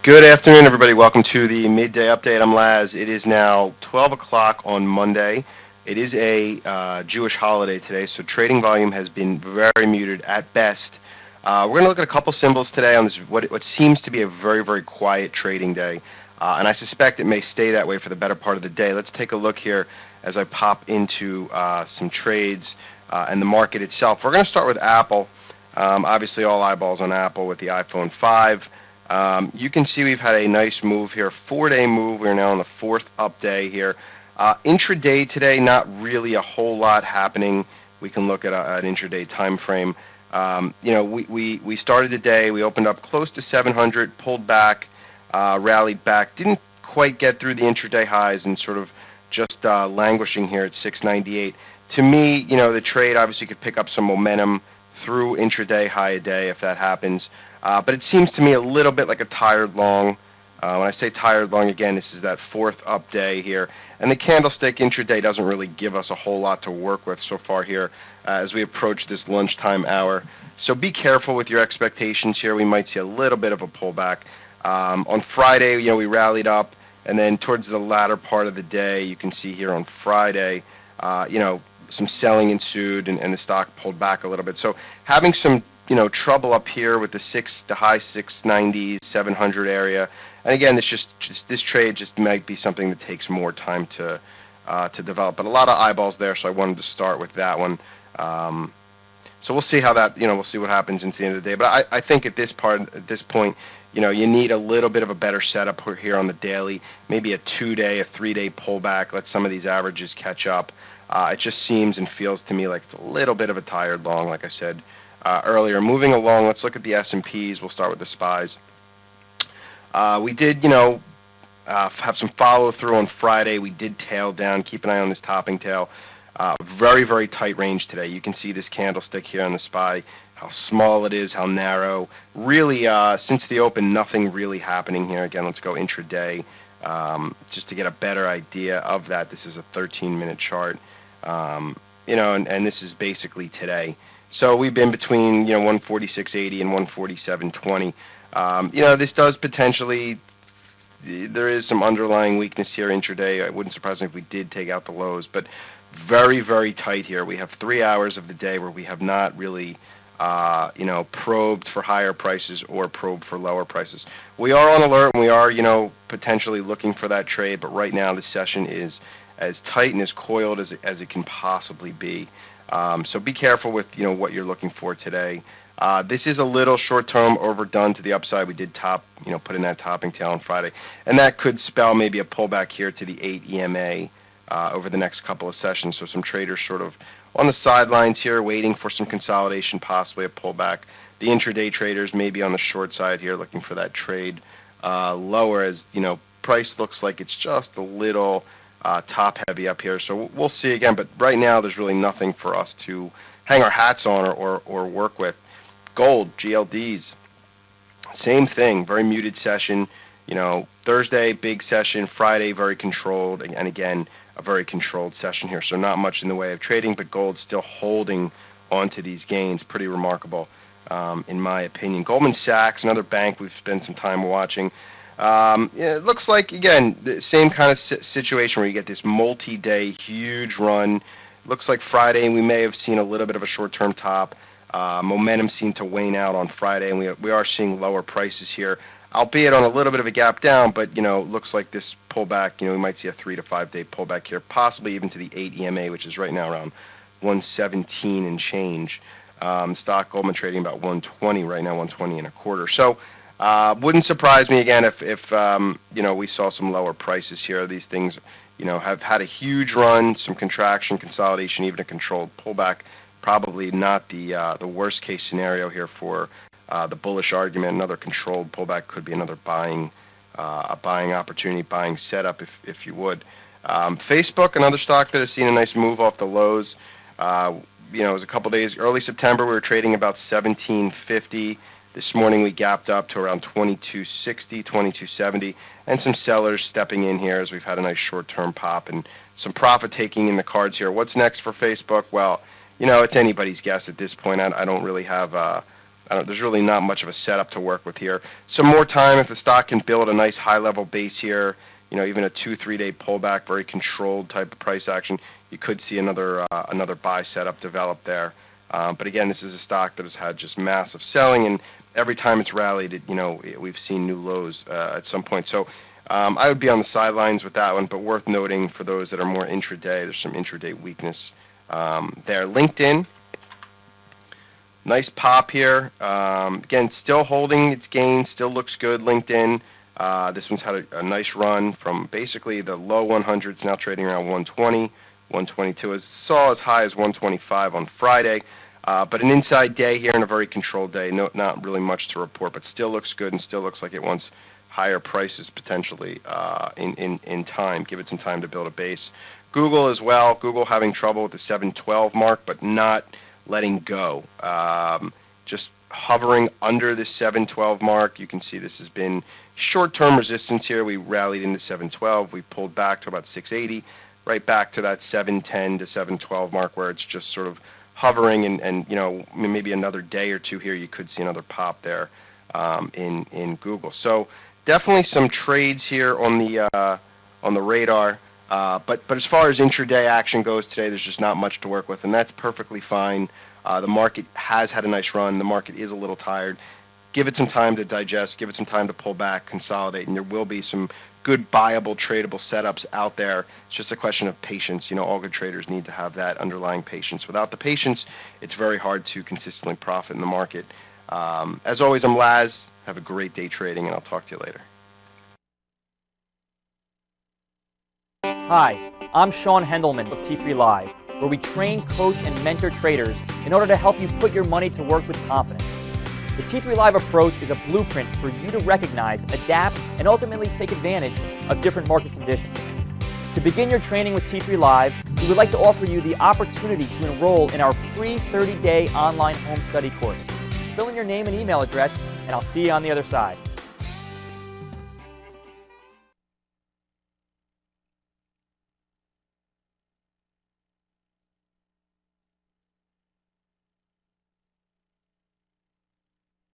Good afternoon, everybody. Welcome to the Midday Update. I'm Laz. It is now 12 o'clock on Monday. It is a Jewish holiday today, so trading volume has been very muted at best. We're going to look at a couple symbols today on this what seems to be a very, very quiet trading day, and I suspect it may stay that way for the better part of the day. Let's take a look here as I pop into some trades and the market itself. We're going to start with Apple. Obviously, all eyeballs on Apple with the iPhone 5. You can see we've had a nice move here, 4-day move. We're now on the fourth up day here. Intraday today, not really a whole lot happening. We can look at an intraday time frame. We started the day. We opened up close to 700, pulled back, rallied back. Didn't quite get through the intraday highs and sort of just languishing here at 698. To me, the trade obviously could pick up some momentum through intraday high a day if that happens. But it seems to me a little bit like a tired long. When I say tired long, again, this is that fourth up day here. And the candlestick intraday doesn't really give us a whole lot to work with so far here as we approach this lunchtime hour. So be careful with your expectations here. We might see a little bit of a pullback. On Friday, we rallied up. And then towards the latter part of the day, you can see here on Friday, some selling ensued and the stock pulled back a little bit. So having some trouble up here with the high 690's, 700 area. And again, this trade just might be something that takes more time to develop. But a lot of eyeballs there, so I wanted to start with that one. So we'll see how that, we'll see what happens at the end of the day. But I think at this point, you need a little bit of a better setup here on the daily, maybe a 2-day, a 3-day pullback, let some of these averages catch up. It just seems and feels to me like it's a little bit of a tired long, like I said earlier. Moving along, let's look at the S&Ps. We'll start with the SPYs. We did, have some follow-through on Friday. We did tail down. Keep an eye on this topping tail. Very, very tight range today. You can see this candlestick here on the SPY, how small it is, how narrow. Really, since the open, nothing really happening here. Again, let's go intraday just to get a better idea of that. This is a 13-minute chart, and this is basically today. So we've been between 146.80 and 147.20. This does potentially, there is some underlying weakness here intraday. It wouldn't surprise me if we did take out the lows, but very, very tight here. We have 3 hours of the day where we have not really probed for higher prices or probed for lower prices. We are on alert and we are potentially looking for that trade, but right now this session is as tight and as coiled as it can possibly be. So be careful with what you're looking for today. This is a little short-term overdone to the upside. We did put in that topping tail on Friday, and that could spell maybe a pullback here to the 8 EMA over the next couple of sessions. So some traders sort of on the sidelines here, waiting for some consolidation, possibly a pullback. The intraday traders maybe on the short side here, looking for that trade lower as price looks like it's just a little top heavy up here. So we'll see again, but right now there's really nothing for us to hang our hats on or work with. Gold, GLDs, same thing, very muted session. Thursday, big session. Friday, very controlled. And again, a very controlled session here. So not much in the way of trading, but gold still holding onto these gains. Pretty remarkable, in my opinion. Goldman Sachs, another bank we've spent some time watching. It looks like, again, the same kind of situation where you get this multi-day huge run. Looks like Friday we may have seen a little bit of a short-term top. Momentum seemed to wane out on Friday, and we are seeing lower prices here, albeit on a little bit of a gap down, but, looks like this pullback, we might see a 3 to 5 day pullback here, possibly even to the 8 EMA, which is right now around 117 and change. Stock Goldman trading about 120 right now, 120 and a quarter. So, wouldn't surprise me again if we saw some lower prices here. These things, have had a huge run, some contraction, consolidation, even a controlled pullback. Probably not the worst case scenario here for the bullish argument. Another controlled pullback could be another buying opportunity, buying setup, if you would. Facebook, another stock that has seen a nice move off the lows. It was a couple days early September. We were trading about 1750. This morning we gapped up to around 2260, 2270, and some sellers stepping in here as we've had a nice short-term pop and some profit taking in the cards here. What's next for Facebook? Well, it's anybody's guess at this point. I don't really have a there's really not much of a setup to work with here. Some more time if the stock can build a nice high-level base here, even a 2-3 day pullback, very controlled type of price action, you could see another buy setup develop there. But again, this is a stock that has had just massive selling, and every time it's rallied, we've seen new lows at some point. So I would be on the sidelines with that one, but worth noting for those that are more intraday, there's some intraday weakness there. LinkedIn, nice pop here. Again, still holding its gains, still looks good, LinkedIn. This one's had a nice run from basically the low 100s, now trading around 120, 122. Saw as high as 125 on Friday. But an inside day here and a very controlled day. Not really much to report, but still looks good and still looks like it wants higher prices potentially in time. Give it some time to build a base. Google as well. Google having trouble with the 712 mark, but not letting go. Just hovering under the 712 mark. You can see this has been short-term resistance here. We rallied into 712. We pulled back to about 680, right back to that 710 to 712 mark where it's just sort of hovering, and maybe another day or two here you could see another pop there in Google. So definitely some trades here on the radar. But as far as intraday action goes today, there's just not much to work with, and that's perfectly fine. The market has had a nice run. The market is a little tired. Give it some time to digest. Give it some time to pull back, consolidate, and there will be some good buyable, tradable setups out there. It's just a question of patience. All good traders need to have that underlying patience. Without the patience, it's very hard to consistently profit in the market. As always, I'm Laz. Have a great day trading, and I'll talk to you later. Hi, I'm Sean Hendelman of T3 Live, where we train, coach, and mentor traders in order to help you put your money to work with confidence. The T3 Live approach is a blueprint for you to recognize, adapt, and ultimately take advantage of different market conditions. To begin your training with T3 Live, we would like to offer you the opportunity to enroll in our free 30-day online home study course. Fill in your name and email address, and I'll see you on the other side.